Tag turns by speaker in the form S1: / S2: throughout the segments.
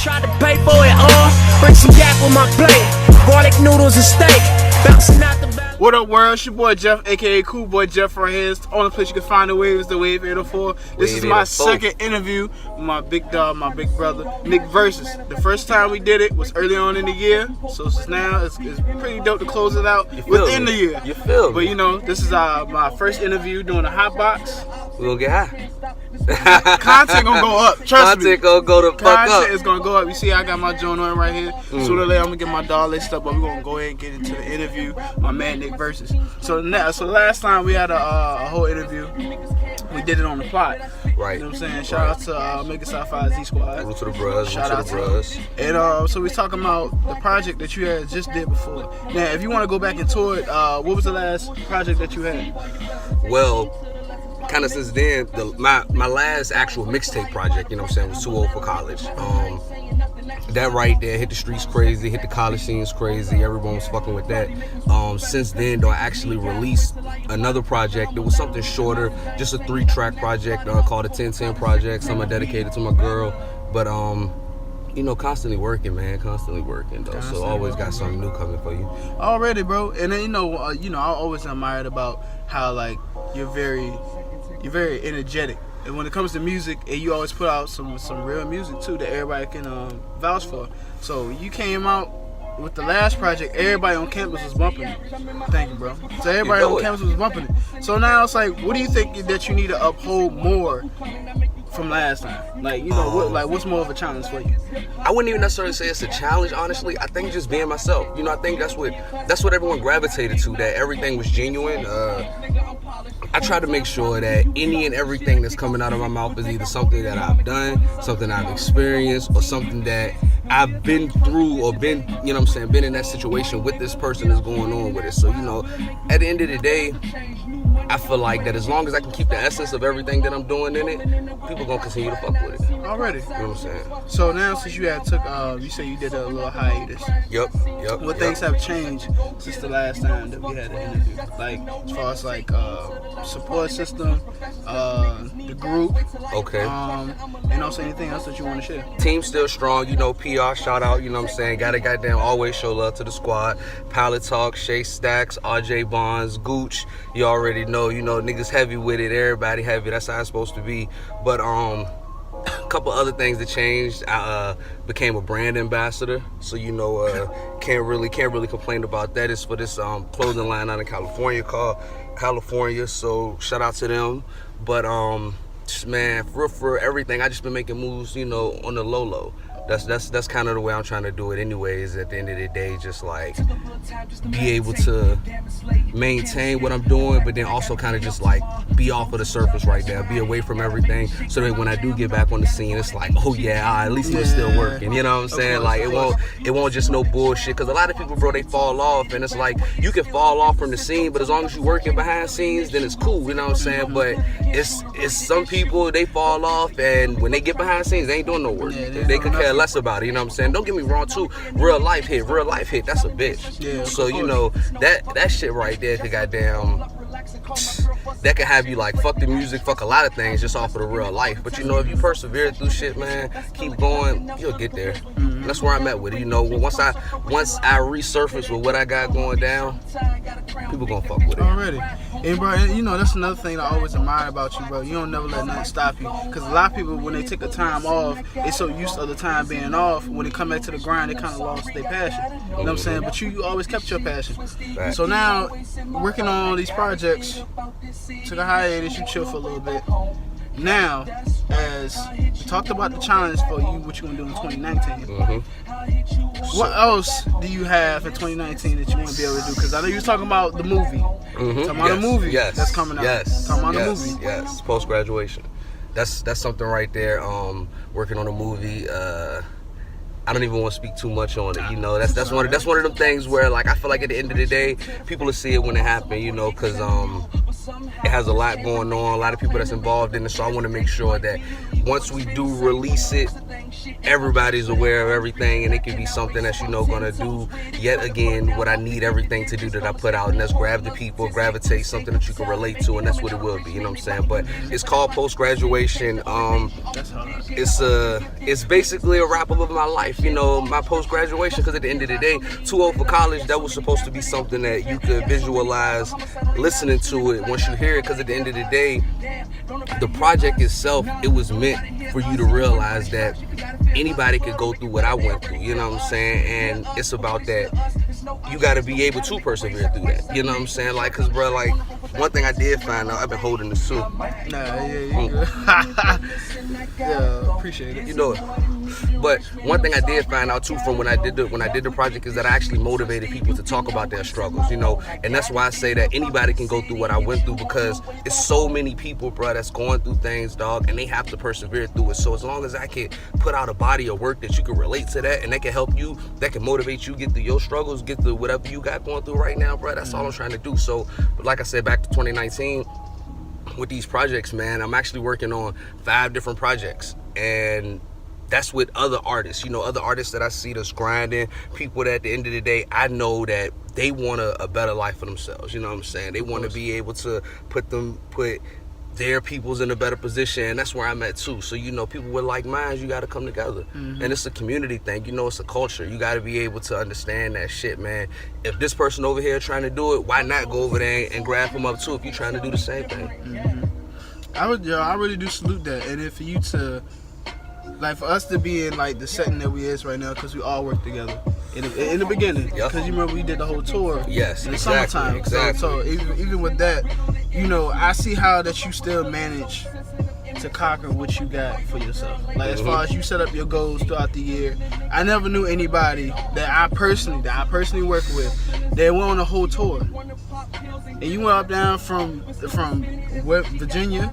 S1: Tried to pay for it all. Bring some yak with my plate. Garlic noodles and steak. Bouncing out the valley.
S2: What up, world? It's your boy Jeff, aka Cool Boy Jeff right here. It's the only place you can find the wave is the Wave 804. This is my second interview with my big dog, my big brother, Nick Versus. The first time we did it was early on in the year, so now it's pretty dope to close it out within the year.
S3: You feel me?
S2: But you know, this is my first interview doing a hot box.
S3: We gonna get high.
S2: Content gonna go up. Trust me.
S3: Content gonna go the fuck up.
S2: Content is gonna go up. You see, I got my joint on right here. Sooner or later, I'm gonna get my dog list up, but we're gonna go ahead and get into the interview. My man Nick Versus. So last time we had a whole interview. We did it on the plot.
S3: Right.
S2: You know what I'm saying? Shout out to Make It South 5 Z Squad.
S3: Salute to the bros.
S2: Shout out to bros. And so we talking about the project that you had just did before. Now, if you want to go back into it, what was the last project that you had?
S3: Well, kind of since then, my last actual mixtape project, you know what I'm saying, was Too Old for College. That right there hit the streets crazy, hit the college scenes crazy. Everyone was fucking with that. Since then, though, I actually released another project. It was something shorter, just a 3-track project called the 1010 Project. Something dedicated to my girl. But you know, constantly working, man. Constantly working, though. So always got something new coming for you.
S2: Already, bro. And then I always admired about how like you're very energetic. And when it comes to music, and you always put out some real music too that everybody can vouch for. So you came out with the last project, everybody on campus was bumping it. Thank you, bro. So everybody on campus was bumping it. So now it's like, what do you think that you need to uphold more from last time? Like, you know, what's more of a challenge for you?
S3: I wouldn't even necessarily say it's a challenge, honestly. I think just being myself. You know, I think that's what everyone gravitated to, that everything was genuine. I try to make sure that any and everything that's coming out of my mouth is either something that I've done, something I've experienced, or something that I've been through or been, you know what I'm saying, been in that situation with this person that's going on with it. So, you know, at the end of the day, I feel like that as long as I can keep the essence of everything that I'm doing in it, people gonna continue to fuck with it.
S2: Already.
S3: You know what I'm saying?
S2: So now since you had took, you say you did a little hiatus.
S3: Yep.
S2: What things have changed since the last time that we had an interview? Like, as far as like support system, the group.
S3: Okay.
S2: And also anything else that you want to share?
S3: Team still strong, you know, PR shout out, you know what I'm saying? Gotta goddamn always show love to the squad. Pilot Talk, Shay Stacks, RJ Bonds, Gooch, you already know, you know, niggas heavy with it, everybody heavy, that's how it's supposed to be. But a couple other things that changed. I became a brand ambassador, so you know, can't really complain about that. It's for this clothing line out in California called California, so shout out to them. But man, for everything, I just been making moves, you know, on the low. That's kind of the way I'm trying to do it anyways. At the end of the day, just like be able to maintain what I'm doing, but then also kind of just like be off of the surface right there, be away from everything, so that when I do get back on the scene, it's like, oh yeah, at least it was still working. You know what I'm saying? Like it won't just no bullshit. Because a lot of people, bro, they fall off, and it's like you can fall off from the scene, but as long as you working behind scenes, then it's cool. You know what I'm saying? But it's some people, they fall off, and when they get behind scenes, they ain't doing no work. They could care less about it, you know what I'm saying? Don't get me wrong too, real life hit, that's a bitch.
S2: Yeah,
S3: so you know, that shit right there could goddamn, that could have you like fuck the music, fuck a lot of things just off of the real life. But you know, if you persevere through shit, man, keep going, you'll get there. That's where I'm at with it. You know, once I resurface with what I got going down, people gonna fuck with it.
S2: Already. And bro, you know, that's another thing I always admire about you, bro. You don't never let nothing stop you. Because a lot of people, when they take a time off, they so used to the time being off, when they come back to the grind, they kind of lost their passion. You know what I'm saying? But you always kept your passion.
S3: Right.
S2: So now, working on these projects, took a hiatus, you chill for a little bit. Now, as we talked about the challenge for you, what you want to do in 2019, what else do you have in 2019 that you want to be able to do? Because I know you were talking about the movie. Talking about the movie that's coming out. Talking about the movie.
S3: Yes, post-graduation. That's something right there. Working on a movie. I don't even want to speak too much on it, you know. That's one of them things where, like, I feel like at the end of the day, people will see it when it happens, you know, because it has a lot going on, a lot of people that's involved in it. So I want to make sure that once we do release it, everybody's aware of everything, and it can be something that's, you know, gonna do yet again what I need everything to do that I put out, and that's grab the people, gravitate, something that you can relate to, and that's what it will be. You know what I'm saying? But it's called Post Graduation. It's basically a wrap up of my life, you know, my post graduation. Because at the end of the day, too old for college, that was supposed to be something that you could visualize listening to it once you hear it. Because at the end of the day, the project itself, it was meant for you to realize that anybody could go through what I went through, you know what I'm saying? And it's about that you got to be able to persevere through that, you know what I'm saying? Like, cause bro, like, one thing I did find out, I've been holding this too.
S2: Yeah, appreciate it.
S3: You know it. But one thing I did find out too from when I did the project is that I actually motivated people to talk about their struggles, you know, and that's why I say that anybody can go through what I went through, because it's so many people, bro, that's going through things, dog, and they have to persevere through it. So as long as I can put out a body of work that you can relate to that, and that can help you, that can motivate you, get through your struggles, get through whatever you got going through right now, bro, that's all I'm trying to do. So, but like I said, back to 2019, with these projects, man, I'm actually working on 5 different projects, and that's with other artists, you know, other artists that I see that's grinding, people that at the end of the day, I know that they want a better life for themselves, you know what I'm saying? They want to be able to put their peoples in a better position, and that's where I'm at too. So, you know, people with like minds, you got to come together. And it's a community thing, you know, it's a culture. You got to be able to understand that shit, man. If this person over here trying to do it, why not go over there and grab them up too if you're trying to do the same thing?
S2: I really do salute that. And if you to, like, for us to be in like the setting that we is right now, because we all work together in the beginning, because you remember we did the whole tour.
S3: Yes,
S2: in the
S3: exactly,
S2: summertime.
S3: exactly.
S2: So even with that, you know, I see how that you still manage to conquer what you got for yourself. Like, as far as you set up your goals throughout the year, I never knew anybody that I personally work with that went on a whole tour. And you went up down from Virginia,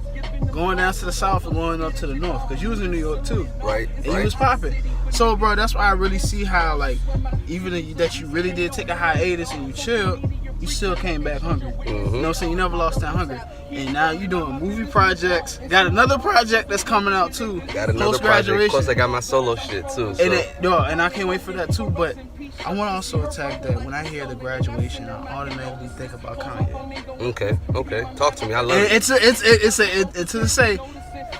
S2: going down to the south and going up to the north, because you was in New York too.
S3: Right.
S2: And you was popping. So, bro, that's why I really see how, like, even that you really did take a hiatus and you chilled, you still came back hungry. You know what I'm saying? You never lost that hunger. And now you doing movie projects. Got another project that's coming out too.
S3: Got another project. Of course, I got my solo shit too. So.
S2: And I can't wait for that too. But I want to also attack that when I hear the graduation, I automatically think about Kanye.
S3: Okay. Talk to me. I love it.
S2: It's to say,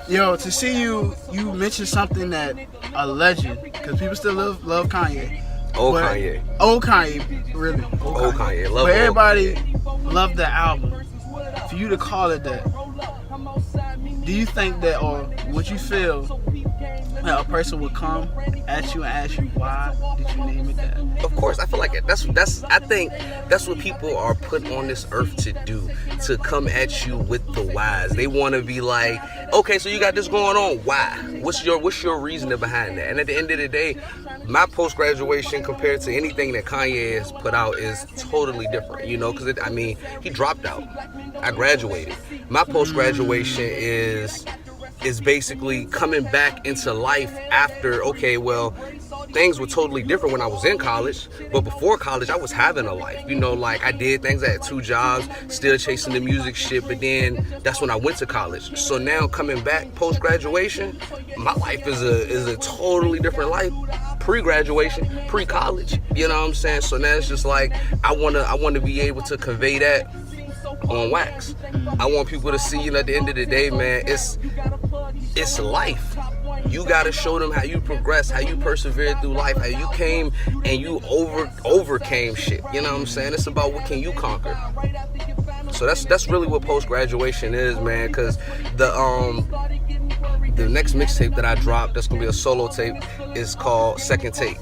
S2: yo, to see you mention something that a legend, because people still love Kanye.
S3: Old Kanye,
S2: really.
S3: Old Kanye. Love.
S2: But everybody loved the album. For you to call it that, do you think that, or would you feel that a person would come at you and ask you, why did you name it that?
S3: Of course, I feel like it. I think that's what people are put on this earth to do, to come at you with the whys. They want to be like, okay, so you got this going on, why? What's your reasoning behind that? And at the end of the day, my post-graduation compared to anything that Kanye has put out is totally different, you know, because he dropped out. I graduated. My post-graduation is basically coming back into life after, okay, well, things were totally different when I was in college, but before college, I was having a life, you know, like I did things, I had 2 jobs, still chasing the music shit, but then that's when I went to college. So now coming back post-graduation, my life is a totally different life, pre-graduation, pre-college, you know what I'm saying? So now it's just like, I want to be able to convey that on wax. I want people to see, you know, at the end of the day, man, it's life. You gotta show them how you progress, how you persevered through life, how you came and you overcame shit. You know what I'm saying? It's about what can you conquer. So that's really what post-graduation is, man. Because the next mixtape that I dropped, that's gonna be a solo tape, is called Second Take.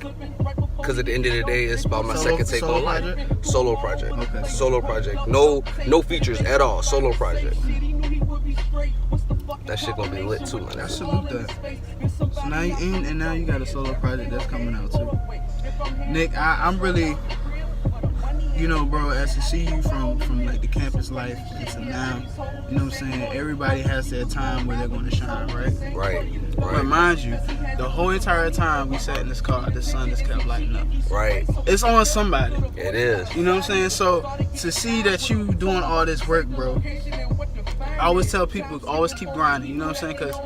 S3: Because at the end of the day, it's about my second take on life. Solo project. Okay. Solo project. No features at all. Solo project. That shit gonna be lit too, man.
S2: I salute that. So now you got a solo project that's coming out too. Nick, I'm really, you know, bro, as to see you from like the campus life to now, you know what I'm saying? Everybody has their time where they're going to shine, right?
S3: Right.
S2: But mind you, the whole entire time we sat in this car, the sun just kept lighting up.
S3: Right.
S2: It's on somebody.
S3: It is.
S2: You know what I'm saying? So to see that you doing all this work, bro, I always tell people, always keep grinding. You know what I'm saying? Because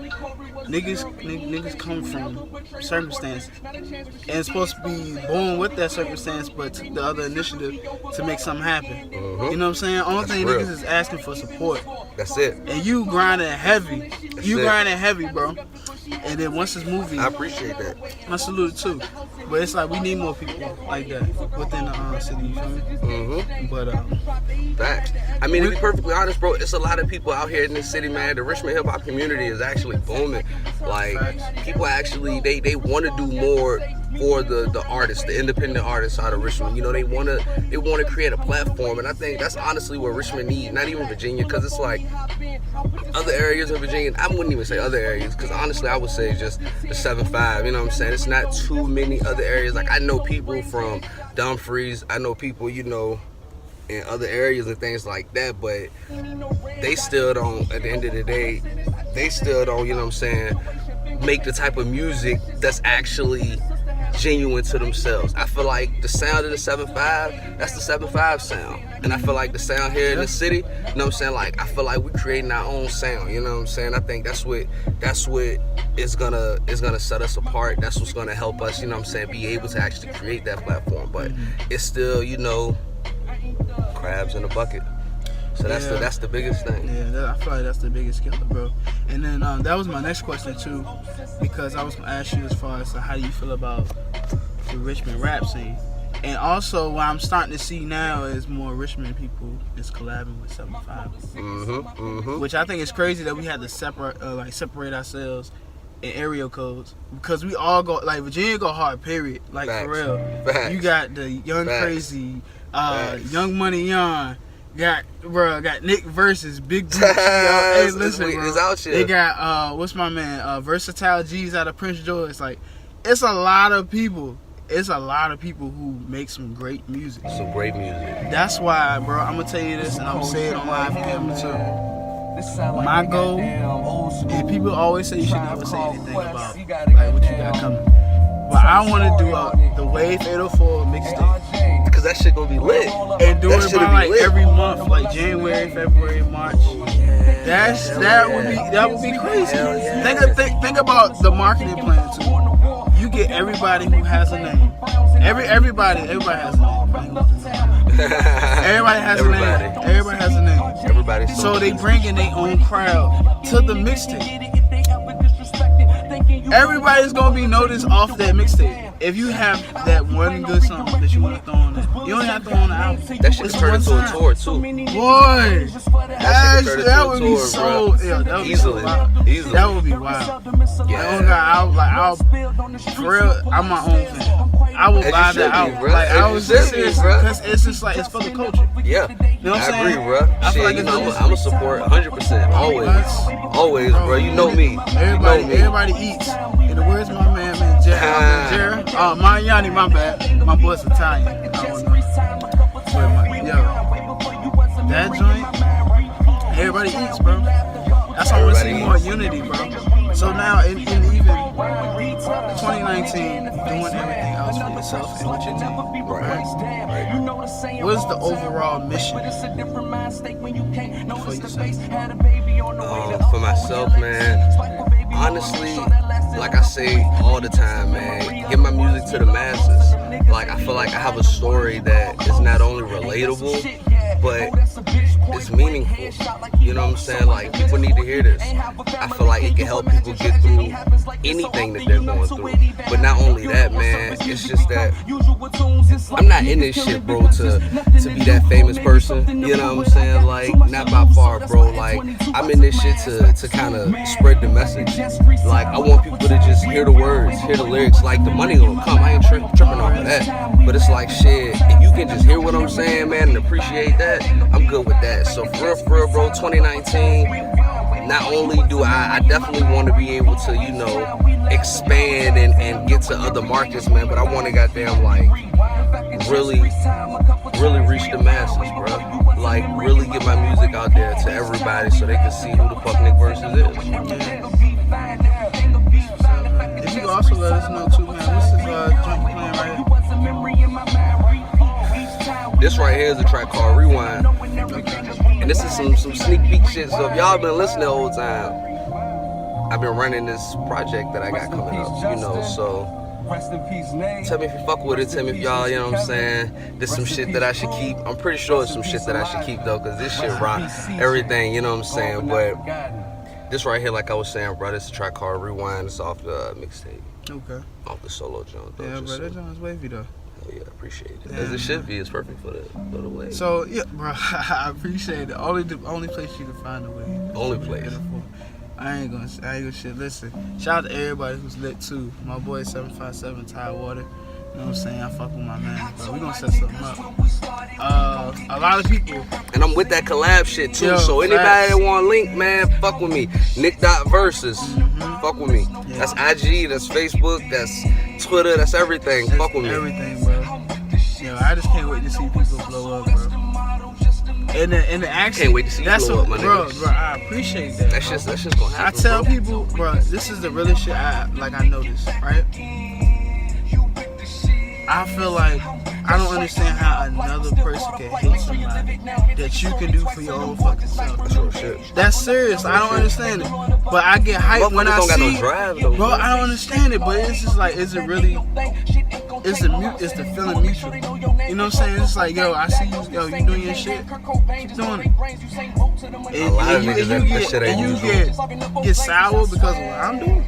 S2: niggas come from circumstances, and it's supposed to be born with that circumstance, but took the other initiative to make something happen.
S3: Mm-hmm.
S2: You know what I'm saying? Only
S3: That's
S2: thing
S3: real.
S2: niggas is asking for support,
S3: That's it.
S2: and you grinding heavy. You
S3: it.
S2: grinding heavy, bro. And then once this movie,
S3: I appreciate that.
S2: I salute it too. But it's like we need more people like that within the city. You feel me?
S3: Mm-hmm.
S2: But
S3: Facts. I mean, to be perfectly honest, bro, it's a lot of people out here in this city, man. The Richmond hip hop community is actually booming. Like, people actually, they want to do more for the artists, the independent artists out of Richmond. You know, they want to create a platform, and I think that's honestly what Richmond needs. Not even Virginia, because it's like other areas of Virginia. I wouldn't even say other areas, because honestly, I would say just the 7-5. You know what I'm saying? It's not too many other areas. Like, I know people from Dumfries. I know people, you know, in other areas and things like that, but they still don't, at the end of the day, they still don't, you know what I'm saying, make the type of music that's actually genuine to themselves. I feel like the sound of the 7-5, that's the 7-5 sound. And I feel like the sound here in the city, you know what I'm saying, like, I feel like we're creating our own sound, you know what I'm saying? I think that's what is gonna set us apart. That's what's gonna help us, you know what I'm saying, be able to actually create that platform. But it's still, you know, crabs in a bucket. So that's the biggest thing.
S2: Yeah, I feel like that's the biggest killer, bro. And then that was my next question too, because I was gonna ask you as far as how do you feel about the Richmond rap scene, and also what I'm starting to see now is more Richmond people is collabing with 7-5, which I think is crazy that we had to separate ourselves in area codes, because we all go, like, Virginia go hard, period, like,
S3: Facts.
S2: for real.
S3: Facts.
S2: You got the Young
S3: Facts.
S2: Crazy,
S3: Facts.
S2: Young Money Young. Got Nick versus Big Gucci. Hey, listen, bro.
S3: It's out here.
S2: They got what's my man? Versatile G's out of Prince George. Like, it's a lot of people. It's a lot of people who make some great music.
S3: Some great music.
S2: That's why, bro. I'm gonna tell you this, and I'm gonna say it on live camera too. My goal, and people always say you should never say anything about like what you got coming, but I want to do the Wave 804 mixtape.
S3: Because that shit gonna be lit.
S2: And do
S3: That
S2: it
S3: shit'll
S2: by
S3: be
S2: like
S3: lit.
S2: every month, like January, February, March. That would be crazy. Think about the marketing plan too. You get everybody who has a name. Everybody has a name. Everybody has a name. Everybody has a name.
S3: Everybody's
S2: So they bring in their own crowd to the mixtape. Everybody's gonna be noticed off that mixtape. If you have that one good song that you want to throw on there, you don't have to throw on the album.
S3: That shit
S2: It's
S3: turn
S2: one
S3: into a
S2: time.
S3: tour too.
S2: Boy, that would be
S3: tour,
S2: so.
S3: bro.
S2: Yeah, that would
S3: Easily.
S2: be so wild.
S3: Easily.
S2: That would be wild.
S3: Yeah.
S2: I'll for real. I'm my own fan. I will
S3: As you
S2: buy
S3: should
S2: that
S3: be,
S2: out.
S3: bro.
S2: Like,
S3: As
S2: I
S3: you
S2: was
S3: should be,
S2: serious,
S3: bro.
S2: because it's just like, it's for the culture.
S3: Yeah,
S2: You know what I'm
S3: I agree,
S2: saying?
S3: bro.
S2: I feel
S3: Shit,
S2: like
S3: you
S2: it's
S3: know,
S2: just-
S3: I'm a support 100%. Always, bro. You know me.
S2: Everybody eats. In the words of my man Jared. Oh, Mariani, my bad. My boy's Italian. I don't know. But that joint, everybody eats, bro. That's why I want to see
S3: Everybody
S2: more
S3: eats.
S2: unity, bro. So now, in even 2019, doing everything else for yourself and what you need, right? What is the overall mission for yourself?
S3: For myself, man, honestly, like I say all the time, man, get my music to the masses. Like, I feel like I have a story that is not only relatable, but it's meaningful. You know what I'm saying? Like, people need to hear this. I feel like it can help people get through anything that they're going through. But not only that, man, it's just that I'm not in this shit, bro, to be that famous person. You know what I'm saying? Like, not by far, bro. Like, I'm in this shit to kind of spread the message. Like, I want people to just hear the words, hear the lyrics. Like, the money gonna come. I ain't tripping off of that. But it's like, shit, if you can just hear what I'm saying, man, and appreciate that, I'm good with that. So for real, bro, 2019, not only do I definitely want to be able to, you know, expand and get to other markets, man, but I want to goddamn, like, really reach the masses, bro. Like, really get my music out there to everybody so they can see who the fuck Nick Versus is.
S2: If you also let us know too, man, what's this joint playing right here?
S3: This right here is a track called Rewind. And this is some sneak peek shit. So if y'all been listening the whole time, I've been running this project that I got coming up, you know, so tell me if you fuck with it, tell me if y'all, you know what I'm saying, there's some shit that I should keep. I'm pretty sure it's some shit that I should keep though, cause this shit rock everything, you know what I'm saying, but this right here, like I was saying, bro, this is a track called Rewind. It's off the mixtape.
S2: Okay.
S3: Off the solo joint though.
S2: Yeah, bro, that joint's wavy though.
S3: Oh yeah, appreciate it.
S2: Yeah,
S3: As it should be, it's perfect for the way.
S2: So yeah, bro, I appreciate it. Only place you can find the way.
S3: Only place.
S2: I ain't gonna shit. Listen, shout out to everybody who's lit too. My boy 757 Tidewater. You know what I'm saying? I fuck with my man, bro. We gonna set something up. A lot of people.
S3: And I'm with that collab shit too.
S2: Yo,
S3: so anybody
S2: facts.
S3: that want link, man, fuck with me. Nick.Versus. Fuck with me.
S2: Yeah.
S3: That's IG, that's Facebook, that's Twitter, that's everything. Fuck with me.
S2: Everything, bro. Yo, I just can't wait to see people blow up, bro. And the action.
S3: Can't wait to see you blow up, my
S2: bro,
S3: nigga.
S2: bro, I appreciate that.
S3: That's just gonna happen.
S2: I tell
S3: bro.
S2: people, bro, this is the realest shit I noticed, right? I feel like I don't understand how another person can hate somebody that you can do for your own fucking self.
S3: That's real shit.
S2: That's serious. I don't understand it. But I get hyped when I
S3: Motherfuckers don't got
S2: see.
S3: no drive though.
S2: Bro, I don't understand it. But it's just like, is it really? It's the feeling mutual. You know what I'm saying? It's like, yo, I see you. Yo, you doing your shit. Keep doing it.
S3: A lot of niggas that shit ain't usual.
S2: Get sour because of what I'm doing.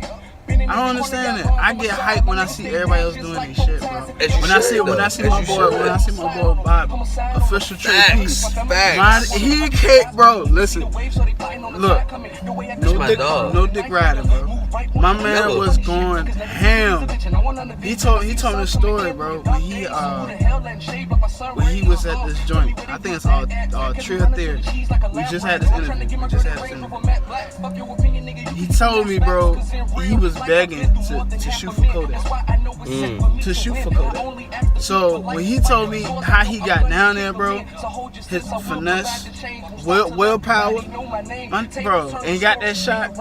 S2: I don't understand it. I get hyped when I see everybody else doing their shit, bro. When I see my boy Bob, official Trey Peace.
S3: Facts.
S2: He can't, bro. Listen, look, no dick riding, bro. My man was going ham. He told me the story, bro. When he was at this joint. I think it's all Trill Theory. We just had this interview. He told me, bro, he was begging to shoot for Kodak. To shoot for Kodak. So when he told me how he got down there, bro, his finesse, willpower, bro, and got that shot.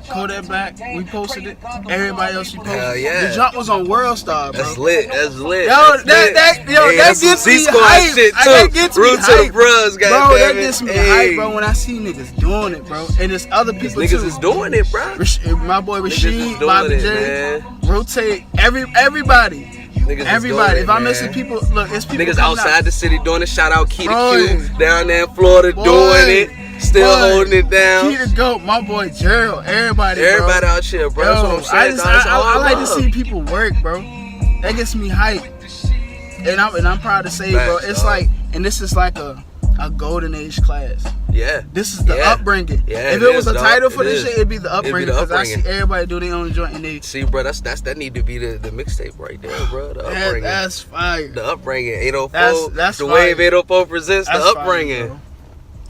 S2: Kodak Black, we posted it. Everybody else we posted.
S3: Hell yeah.
S2: The jump was on World Star, bro.
S3: That's lit. That's lit.
S2: Yo, that gets me hype.
S3: Shit too.
S2: That gets me
S3: Root to
S2: hype.
S3: the bros,
S2: Bro,
S3: goddamn
S2: that
S3: it.
S2: gets me
S3: Hey.
S2: hype, bro, when I see niggas doing it, bro. And there's other people
S3: Niggas
S2: too.
S3: is doing it, bro.
S2: My boy
S3: Niggas is
S2: Rashid,
S3: doing
S2: Bobby
S3: it,
S2: J,
S3: man.
S2: Rotate, everybody.
S3: Niggas is
S2: Everybody.
S3: doing it,
S2: If I'm
S3: man.
S2: missing people, look, it's people
S3: Niggas
S2: coming
S3: outside
S2: out.
S3: the city doing it. Shout out Key to
S2: Boy.
S3: Q down there in Florida doing it. Still holding it down.
S2: Key to go, my boy Gerald, everybody,
S3: Everybody
S2: bro.
S3: out here, bro.
S2: Yo,
S3: That's what I'm saying. dog. It's all
S2: I like to
S3: love.
S2: see people work, bro. That gets me hyped. And I'm proud to say, bro,
S3: Facts,
S2: it's
S3: dog.
S2: like, and this is like a golden age class.
S3: Yeah.
S2: This is the upbringing.
S3: Yeah,
S2: if it was
S3: is,
S2: a title
S3: dog.
S2: for
S3: It
S2: this
S3: is.
S2: shit, it'd be the upbringing. Because I see
S3: upbringing.
S2: everybody do their own joint and they.
S3: See, bro, that need to be the mixtape right there, bro. The upbringing.
S2: That's fire.
S3: The upbringing. 804.
S2: That's
S3: the
S2: fire.
S3: Wave 804 presents
S2: That's
S3: the
S2: fire,
S3: upbringing.
S2: bro.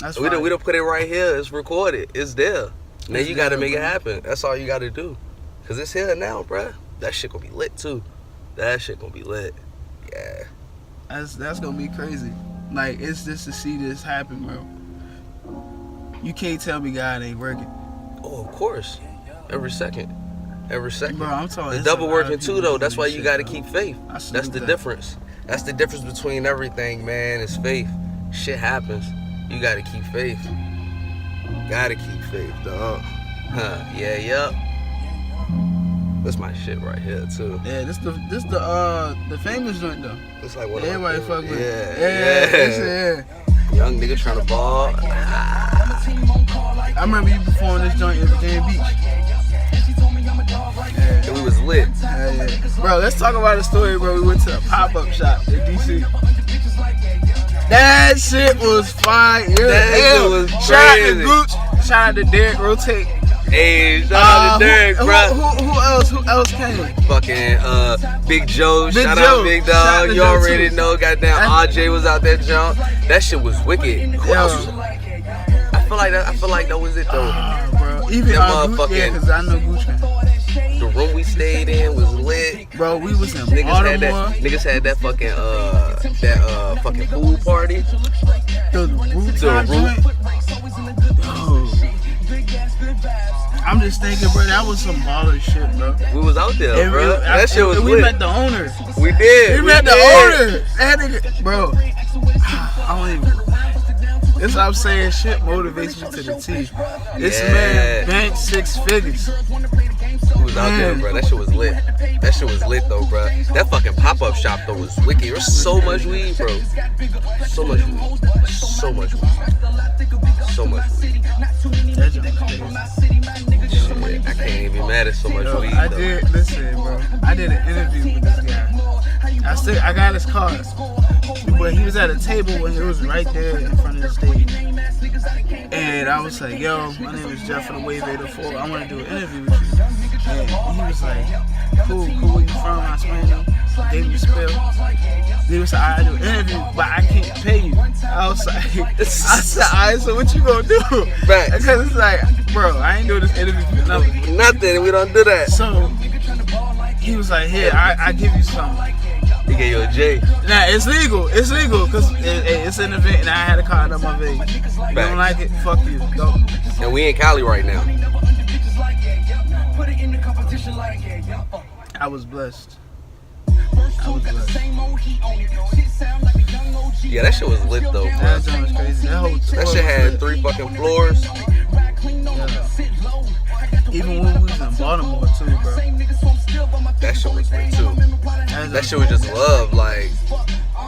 S2: That's
S3: We
S2: fire.
S3: done put it right here. It's recorded. It's there. Now
S2: It's
S3: you got to
S2: there,
S3: make it
S2: bro.
S3: happen. That's all you got to do. Cause it's here now, bro. That shit gonna be lit too. That shit gonna be lit. Yeah.
S2: That's gonna be crazy. Like, it's just to see this happen, bro. You can't tell me God ain't working.
S3: Oh, of course. Every second. Every second.
S2: Bro, I'm talking.
S3: The
S2: it's a
S3: double
S2: lot
S3: working
S2: of
S3: too
S2: people
S3: though. That's why
S2: doing
S3: you
S2: shit,
S3: gotta
S2: bro.
S3: keep faith.
S2: I
S3: That's
S2: salute
S3: the
S2: that.
S3: difference. That's the difference between everything, man. It's faith. Shit happens. You gotta keep faith. Gotta keep faith, dog. Huh? Yeah, yup. That's my shit right here too.
S2: Yeah, this the famous joint though.
S3: It's like what
S2: Everybody fuck with it.
S3: Yeah. Young nigga trying to ball.
S2: I remember you performing this joint in Virginia Beach.
S3: And we was lit.
S2: Yeah. Bro, let's talk about the story, bro. We went to a pop-up shop in DC. That shit was fire.
S3: That shit was
S2: Shout out to
S3: crazy.
S2: Gooch. Shout out to Derek Rotate.
S3: Hey, shout out to Derek, bro.
S2: Who else came?
S3: Fucking Big Joe.
S2: Big
S3: Shout
S2: Joe.
S3: out Big
S2: Shout out
S3: Dog.
S2: to
S3: You
S2: Joe,
S3: already
S2: too.
S3: know. Goddamn, RJ was out there jump. That shit was wicked. Who else was? I feel like that was it though.
S2: Bro. Even
S3: That
S2: Gooch,
S3: motherfucking-
S2: yeah, because I know Gooch came.
S3: The room we stayed in was lit.
S2: Bro, we was in
S3: Niggas had that fucking fucking pool party.
S2: The rooftop joint. Oh. I'm just thinking, bro, that was some baller shit, bro.
S3: We was out there,
S2: And
S3: bro. That shit was
S2: we
S3: lit.
S2: met the owner.
S3: We did.
S2: We met the owner. That nigga, bro. I don't even. That's what I'm saying. Shit motivates me to the T. This man banked 6 figures.
S3: We was out there, bro. That shit was lit. That shit was lit, though, bro. That fucking pop-up shop, though, was wicked. There's so much weed, bro. So much weed. So much weed. So much weed.
S2: That joint was crazy.
S3: Shit, I can't even be mad at so much weed,
S2: I
S3: though.
S2: did, listen, bro. I did an interview with this guy. I got his card. But he was at a table and it was right there in front of the stage. And I was like, yo, my name is Jeff from the Wave 804. I want to do an interview with you. And he was like, cool, where you from? I explained to him. Gave me a spill. He was like, I do an interview, but I can't pay you. I was like, I said, alright, so what you gonna do?
S3: Right.
S2: Because it's like, bro, I ain't doing this interview for nothing.
S3: Nothing. We don't do that.
S2: So he was like, here, I give you something.
S3: He gave you a J.
S2: Nah, it's legal, because it's an event and I had a card on my vein. You don't like it, fuck you, go.
S3: And we in Cali right now.
S2: I was blessed.
S3: Yeah, that shit was lit, though, bro.
S2: That joint was crazy.
S3: That shit had 3 fucking floors.
S2: Yeah. Even when we was in Baltimore, too, bro.
S3: That shit was lit, too. That shit was just love, like,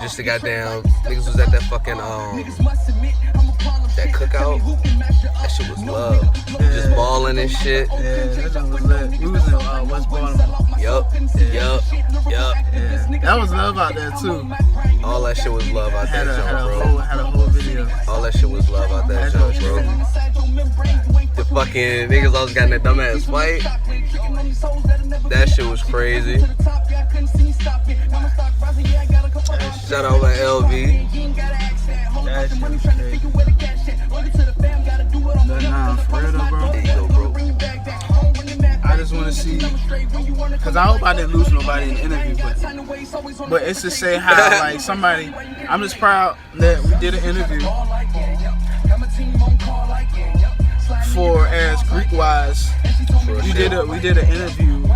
S3: just the goddamn niggas was at that fucking, that cookout. That shit was love. Just balling and shit.
S2: Yeah, that joint was lit. We was in West Baltimore.
S3: Yup.
S2: Yeah. That was love out there, too.
S3: All that shit was love out that joint, bro.
S2: Had a whole video.
S3: All that shit was love out that joint, bro. The fucking niggas always got in that dumbass fight. That shit was crazy. Shout out my LV.
S2: That shit was crazy. But nah, for real though, bro.
S3: There you go, bro.
S2: I just want to see, because I hope I didn't lose nobody in the interview, but it's to say how, like, somebody, I'm just proud that we did an interview for, as Greek-wise, we did an interview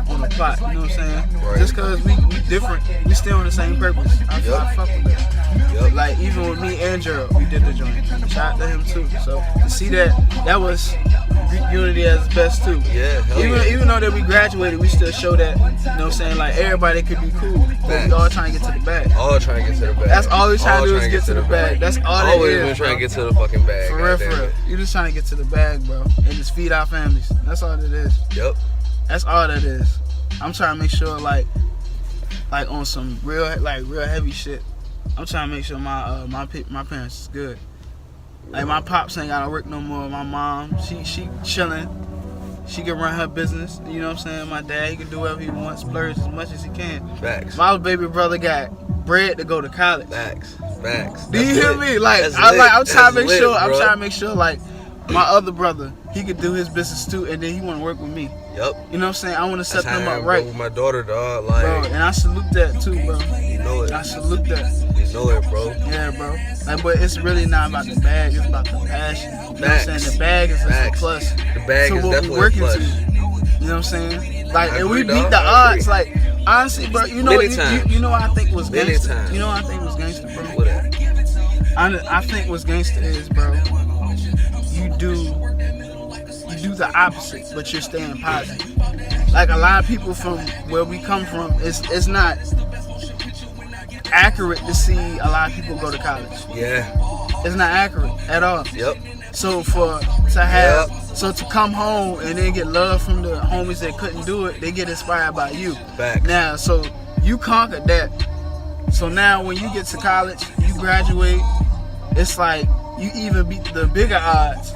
S2: on the plot, you know what I'm saying?
S3: Right.
S2: Just because we different, we still on the same purpose. I fuck with that.
S3: Yep.
S2: Like, even with me and Gerald, we did the joint. Shout out to him too. So to see that was Greek unity at its best too.
S3: Yeah, hell yeah.
S2: Even though that we graduated, we still show that, you know what I'm saying, like everybody could be cool. But we all trying to get to the bag.
S3: All trying to get to the bag.
S2: That's all we trying to do is get to the bag. That's all that
S3: Always
S2: is.
S3: been trying to get to the fucking bag.
S2: For real. You just trying to get to the bag, bro. And just feed our families. That's all it is.
S3: Yep.
S2: That's all that is. I'm trying to make sure like on some real heavy shit. I'm trying to make sure my parents is good. Like my pops ain't gotta work no more. My mom, she chilling. She can run her business. You know what I'm saying? My dad, he can do whatever he wants, splurge as much as he can.
S3: Facts.
S2: My baby brother got bread to go to college.
S3: Facts.
S2: Do you hear me? Like
S3: That's
S2: I'm trying to make
S3: lit,
S2: sure.
S3: bro.
S2: I'm trying to make sure like my other brother, he could do his business too, and then he want to work with me.
S3: Yep.
S2: You know what I'm saying? I want to set
S3: That's
S2: them
S3: how I
S2: up
S3: am,
S2: right.
S3: bro, with my daughter, dog. Like,
S2: Bro, and I salute that too, bro.
S3: you know it.
S2: I salute that.
S3: You know it, bro.
S2: Yeah, bro. Like, but it's really not about the bag. It's about the passion. You know what I'm saying? The bag is just a plus.
S3: The bag
S2: to
S3: is
S2: what
S3: definitely
S2: we working
S3: a plus.
S2: to. You know what I'm saying? Like,
S3: I
S2: and we
S3: agree,
S2: beat
S3: dog.
S2: the
S3: I
S2: odds.
S3: agree.
S2: Like, honestly, bro. You know,
S3: Many times.
S2: you know what I think was
S3: Many
S2: gangster.
S3: times.
S2: You know what I think was gangster, bro.
S3: What that?
S2: I think what's gangster is, bro. You do the opposite, but you're staying positive. Like a lot of people from where we come from, it's not accurate to see a lot of people go to college.
S3: Yeah.
S2: It's not accurate at all.
S3: Yep.
S2: So to come home and then get love from the homies that couldn't do it, they get inspired by you.
S3: Facts.
S2: Now, so you conquered that. So now when you get to college, you graduate, it's like you even beat the bigger odds.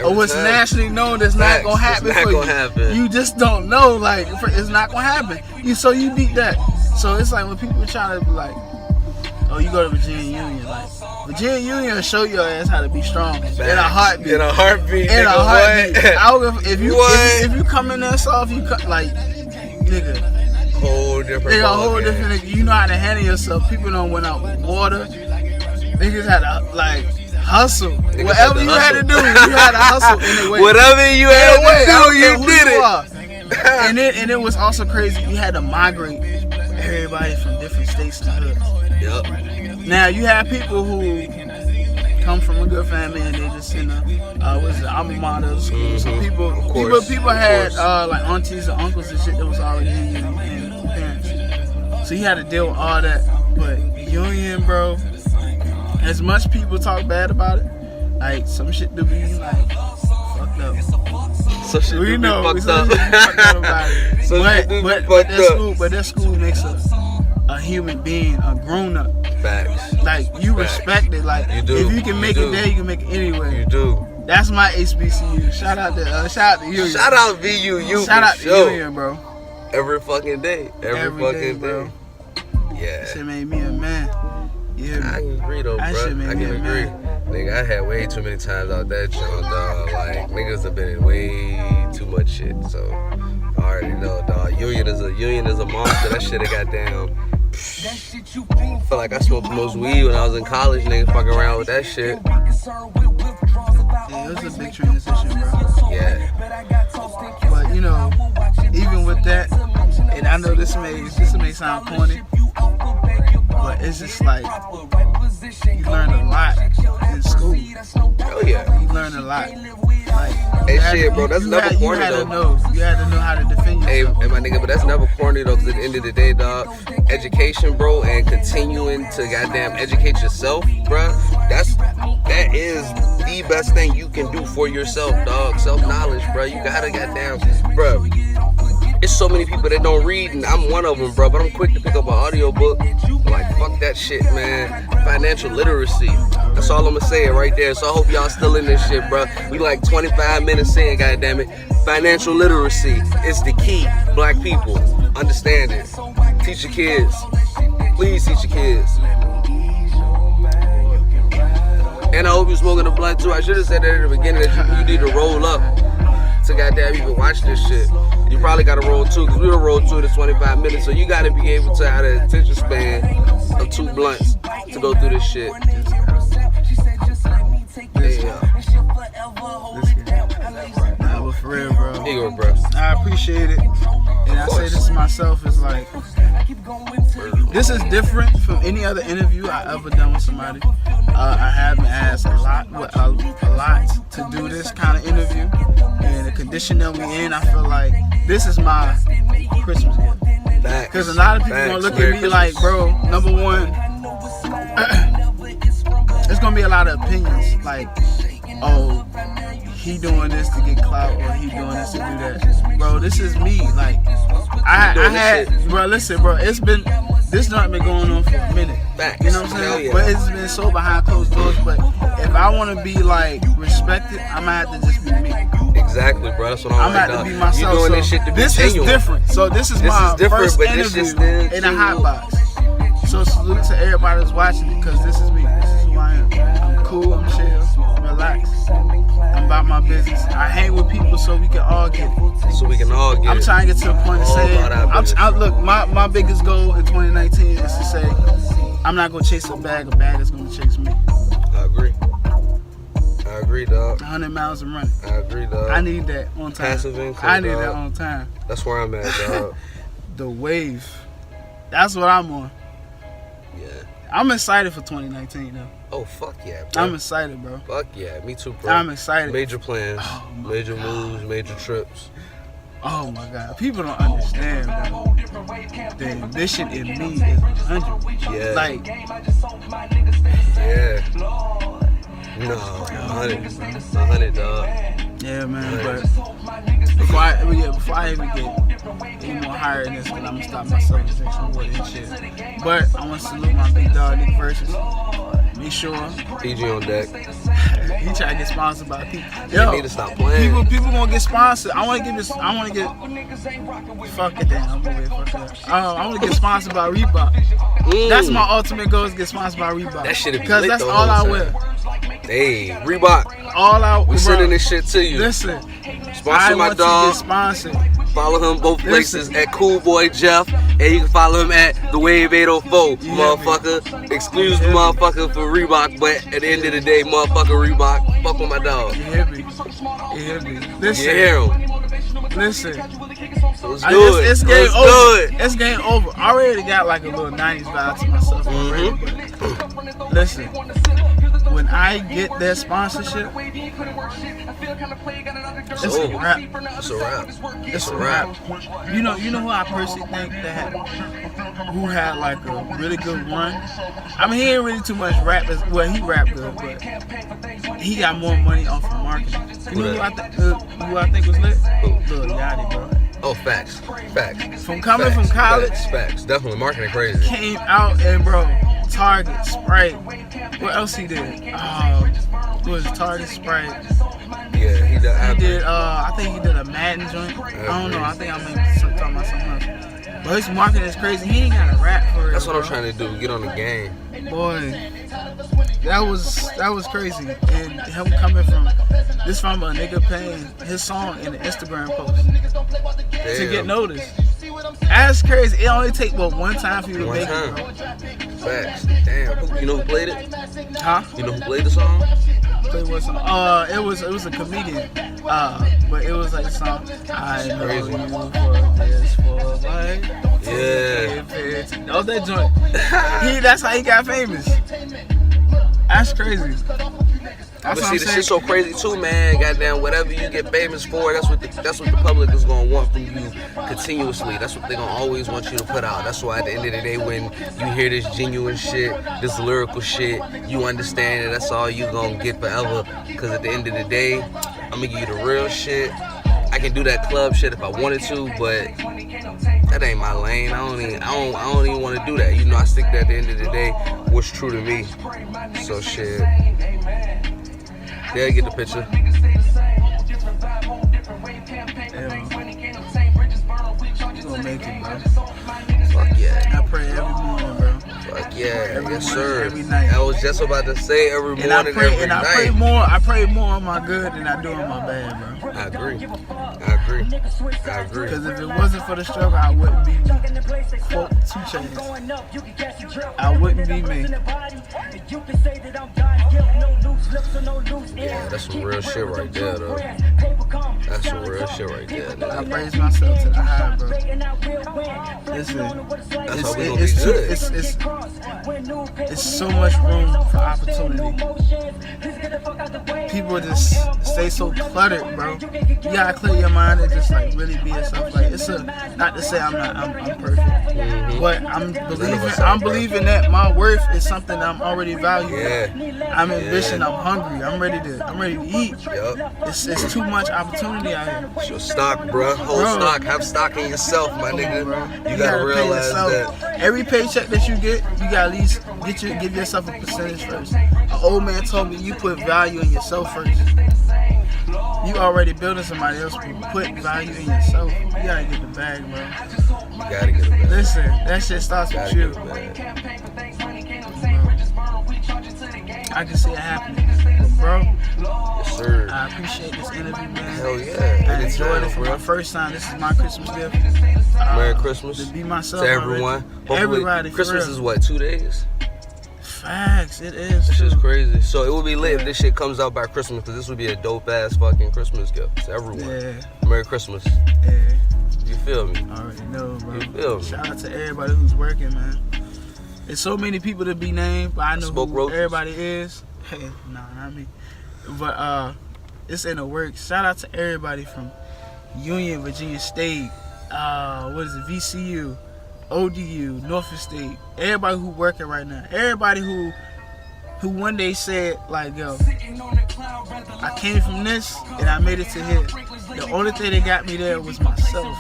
S2: Or what's
S3: time.
S2: nationally known that's not gonna happen
S3: It's not
S2: for
S3: gonna
S2: you.
S3: happen.
S2: You just don't know, like it's not gonna happen. So you beat that. So it's like when people try to be like, oh, you go to Virginia Union, like Virginia Union will show your ass how to be strong in a heartbeat.
S3: In a heartbeat.
S2: In a
S3: nigga,
S2: heartbeat.
S3: what?
S2: If you
S3: What?
S2: if you come in there soft, you cut like nigga.
S3: Whole different.
S2: They a whole
S3: ball game.
S2: different. You know how to handle yourself. People don't went out with water. Niggas had to like hustle.
S3: Niggas
S2: Whatever
S3: had to
S2: you had to
S3: hustle.
S2: do, you had to hustle in a way.
S3: Whatever you had to do, you did it.
S2: And it was also crazy. You had to migrate everybody from different states to hoods.
S3: Yep.
S2: Now you have people who come from a good family and they just in a what's it, alma mater school. So people had like aunties and uncles and shit that was already in parents. So you had to deal with all that. But Union, bro, as much people talk bad about it, like some shit do be like fucked up.
S3: So shit
S2: We
S3: do
S2: know,
S3: be
S2: we
S3: fucked up.
S2: fucked up about it.
S3: So shit do be fucked up.
S2: But that school makes a human being, a grown up.
S3: Facts.
S2: Like you
S3: Facts.
S2: respect it. Like
S3: You do.
S2: if you can
S3: You
S2: make
S3: do.
S2: it there, you can make it anywhere.
S3: You do.
S2: That's my HBCU. Shout out to Union.
S3: Shout out VUU.
S2: Shout out
S3: for
S2: to
S3: sure.
S2: Union, bro.
S3: Every fucking day. Every fucking
S2: bro.
S3: day. Yeah.
S2: Shit made me a man. Yeah.
S3: I can agree though,
S2: That
S3: bro.
S2: shit made
S3: I
S2: me
S3: can
S2: a
S3: agree.
S2: man.
S3: Nigga, I had way too many times out that junk, dog. Like niggas have been in way too much shit. So I already know, dog. Union is a monster. That shit got down. Feel like I smoked the most weed when I was in college, nigga. Fucking around with that shit.
S2: Yeah, it was a big transition, bro.
S3: Yeah.
S2: But you know, even with that, and I know this may sound corny, but it's just like you learn a lot in school.
S3: Hell yeah.
S2: You learn a lot. Like,
S3: Hey,
S2: you had
S3: shit,
S2: to-
S3: bro, that's
S2: you
S3: never
S2: had- you
S3: corny,
S2: had to
S3: though.
S2: You had to know how to defend
S3: Hey,
S2: yourself.
S3: my nigga, but that's never corny though, 'cause at the end of the day, dog, education, bro, and continuing to goddamn educate yourself, bro, that is the best thing you can do for yourself, dog. Self-knowledge, bro. You gotta goddamn, bro. It's so many people that don't read, and I'm one of them, bro. But I'm quick to pick up an audiobook. I'm like, fuck that shit, man. Financial literacy. That's all I'm gonna say right there. So I hope y'all still in this shit, bro. We like 25 minutes in, goddamn it. Financial literacy is the key. Black people, understand it. Teach your kids. Please teach your kids. And I hope you're smoking a blunt too. I should have said that at the beginning that you need to roll up to goddamn even watch this shit. You probably gotta roll too, because we'll roll 2 to 25 minutes. So you gotta be able to have the attention span of 2 blunts to go through this shit. Yeah.
S2: Nah, but for real, bro.
S3: Here you go, bro.
S2: I appreciate it. And I say this to myself, it's like, this is different from any other interview I ever done with somebody. I have been asked a lot to do this kind of interview. And the condition that we in, I feel like this is my Christmas gift. Because a lot of people gonna look at me like, bro, number one, there's gonna be a lot of opinions. Like, oh, he doing this to get clout, or he doing this to do that. Bro, this is me. Like, bro, listen, bro, this not been going on for a minute. You know what I'm saying?
S3: Yeah.
S2: But it's been so behind closed doors. But if I want to be like respected, I'm gonna have to just be me.
S3: Exactly, bro. That's what I'm
S2: I'm
S3: like,
S2: gonna have to
S3: dog.
S2: be myself.
S3: You doing
S2: So
S3: this shit to be
S2: this
S3: genuine.
S2: is different. So this is my
S3: different,
S2: first
S3: but this
S2: interview
S3: just still
S2: in a hot
S3: genuine.
S2: box. So salute to everybody that's watching it, because this is me. This is who I am. I'm cool. I'm chill. Relax. I'm about my business. I hang with people so we can all get it.
S3: So we can all get
S2: I'm
S3: it.
S2: trying to get to the point of
S3: All
S2: saying,
S3: about our business.
S2: look, my biggest goal in 2019 is to say, I'm not gonna chase a bag is gonna chase me.
S3: I agree. I agree, dog.
S2: 100 miles and running.
S3: I agree, dog.
S2: I need that on time.
S3: Passive income,
S2: I need
S3: dog.
S2: that on time.
S3: That's where I'm at, dog.
S2: The wave. That's what I'm on.
S3: Yeah.
S2: I'm excited for 2019 though.
S3: Oh, fuck yeah, bro.
S2: I'm excited, bro.
S3: Fuck yeah, me too, bro.
S2: I'm excited.
S3: Major plans,
S2: Oh my
S3: major
S2: God.
S3: moves, major trips.
S2: Oh my God, people don't understand, bro. The ambition in me is 100.
S3: Yeah.
S2: Like,
S3: Yeah. No, 100, dog.
S2: yeah, man. But before I even get any more higher than this, then I'm gonna stop myself and drink some water and shit. But I want to salute my big dog Nick Versus. Make sure
S3: PG on deck.
S2: he try to get sponsored by people.
S3: They need to stop playing.
S2: People gonna get sponsored. I want to get. Fuck it then. I'm gonna fuck that. I want to get sponsored by Reebok. That's my ultimate goal, is get sponsored by Reebok.
S3: That shit'd be
S2: because
S3: lit
S2: that's
S3: the
S2: all
S3: whole
S2: I
S3: time.
S2: wear.
S3: Hey, Reebok,
S2: All out.
S3: we sending this shit to you.
S2: Listen,
S3: Sponsor
S2: I
S3: my
S2: want to
S3: dog.
S2: get sponsored.
S3: Fuck follow him both places at Cool Boy Jeff, and you can follow him at The Wave 804, motherfucker. Excuse the motherfucker for Reebok, but at the end of the day, motherfucker Reebok, fuck with my dog.
S2: You hear me? Listen.
S3: You hear him?
S2: Listen.
S3: It's good.
S2: It's game
S3: It's
S2: over.
S3: good.
S2: It's game over. I already got like a little 90s vibe to myself already. But listen, when I get that sponsorship, it's a wrap.
S3: It's a wrap.
S2: It's a wrap. You know who I personally think who had like a really good run. I mean, he ain't really too much rap. Well, he rap good, but he got more money off of marketing. You know who I think was lit? Lil Yachty, bro.
S3: Oh, facts.
S2: From coming from college,
S3: facts. Definitely marketing crazy.
S2: came out and bro, Target, Sprite. What else he did? It was Target, Sprite.
S3: Yeah, he did.
S2: I think he did a Madden joint. I don't know. I think I may be talking about something else. But his marketing is crazy. He ain't got a rap for it.
S3: That's what I'm trying to do. Get on the game.
S2: Boy, that was crazy. And him coming from a nigga paying his song in an Instagram post to get noticed. That's crazy. It only take one time for you to
S3: One
S2: make
S3: time.
S2: it, bro.
S3: Facts. Damn. You know who played it?
S2: Huh?
S3: You know who played the song?
S2: Play what song? It was a comedian. But it was like a song. I know
S3: Crazy.
S2: you for this for life.
S3: Yeah.
S2: Oh, that joint. That's how he got famous. That's crazy.
S3: But see, the shit's so crazy too, man. Goddamn, whatever you get famous for, that's what the public is gonna want from you continuously. That's what they gonna always want you to put out. That's why at the end of the day, when you hear this genuine shit, this lyrical shit, you understand that that's all you gonna get forever. Cause at the end of the day, I'm gonna give you the real shit. I can do that club shit if I wanted to, but that ain't my lane. I don't even want to do that. You know, I stick to at the end of the day what's true to me. So shit. Yeah, get the picture.
S2: You gonna make it, bro.
S3: Fuck yeah.
S2: I pray every morning, bro.
S3: Fuck yeah.
S2: Every
S3: Yes,
S2: morning,
S3: sir.
S2: every night.
S3: I was just about to say every morning, every night.
S2: I pray more on my good than I do on my bad, bro.
S3: I agree.
S2: Because if it wasn't for the struggle, I wouldn't be me. Quote 2 Chainz. I wouldn't be me.
S3: Yeah, that's some real shit right there, though. That's some real shit right there,
S2: I
S3: nigga.
S2: praise myself to the high, bro. Listen,
S3: That's how we gonna be good.
S2: it's so much room for opportunity. People just stay so cluttered, bro. You gotta clear your mind and just like really be yourself. Like not to say I'm perfect, but I'm believing that my worth is something I'm already valuing.
S3: Yeah.
S2: I'm ambitious. I'm hungry. I'm ready to eat.
S3: Yup.
S2: It's too much opportunity out here.
S3: It's your stock, bruh. Hold
S2: Bro.
S3: stock. Have stock in yourself, my nigga.
S2: Bro.
S3: You gotta
S2: pay
S3: realize
S2: yourself.
S3: that.
S2: Every paycheck that you get, you gotta at least give yourself a percentage first. An old man told me you put value in yourself first. You already building somebody else, but put value in yourself. You gotta get the bag, bro.
S3: You gotta get it back.
S2: Listen, that shit starts with
S3: Gotta
S2: you.
S3: get it back.
S2: I can see it happening. But bro,
S3: Yes, sir.
S2: I appreciate this interview, man.
S3: Hell yeah.
S2: I enjoyed it for
S3: bro.
S2: my first time. This is my Christmas gift.
S3: Merry Christmas
S2: To be myself.
S3: to everyone. Hopefully,
S2: Everybody, for
S3: Christmas
S2: real.
S3: is what, 2 days?
S2: Facts, it is.
S3: This shit's
S2: too.
S3: crazy. So it would be lit if this shit comes out by Christmas, because this would be a dope ass fucking Christmas gift to everyone.
S2: Yeah,
S3: Merry Christmas.
S2: yeah.
S3: You feel me?
S2: I already know, bro.
S3: You feel me?
S2: Shout out to everybody who's working, man. There's so many people to be named, but I know
S3: Spoke
S2: who
S3: roaches.
S2: everybody is. Hey, nah, not me. But it's in the works. Shout out to everybody from Union, Virginia State. What is it? VCU, ODU, Norfolk State. Everybody who working right now. Everybody who one day said like, yo, I came from this and I made it to here. The only thing that got me there was myself.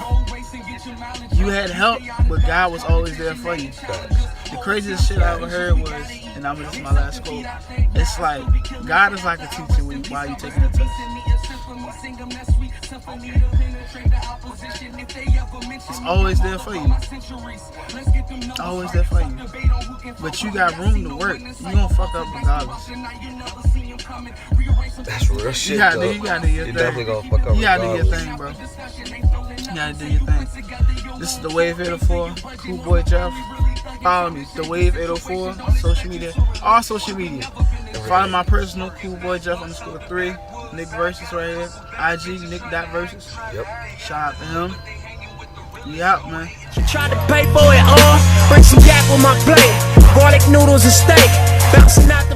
S2: You had help, but God was always there for you. The craziest shit I ever heard was, and this is my last quote, it's like, God is like a teacher while you taking a test. It's always there for you. Always there for you. But you got room to work. You gonna fuck up regardless.
S3: That's real shit,
S2: You gotta
S3: though.
S2: do your thing.
S3: You definitely gonna fuck up
S2: You gotta do your
S3: regardless.
S2: thing, bro. You gotta do your thing. This is The Wave 804, Cool Boy Jeff. Follow me, The Wave 804, social media, all social media. Follow my personal, Cool Boy Jeff _3. Nick Versus right here. IG, Nick.Versus.
S3: Yep.
S2: Shout out to him. We out, man.
S1: Tried to pay for it all. Bring some yak with my plate. Garlic noodles and steak. Bouncing out the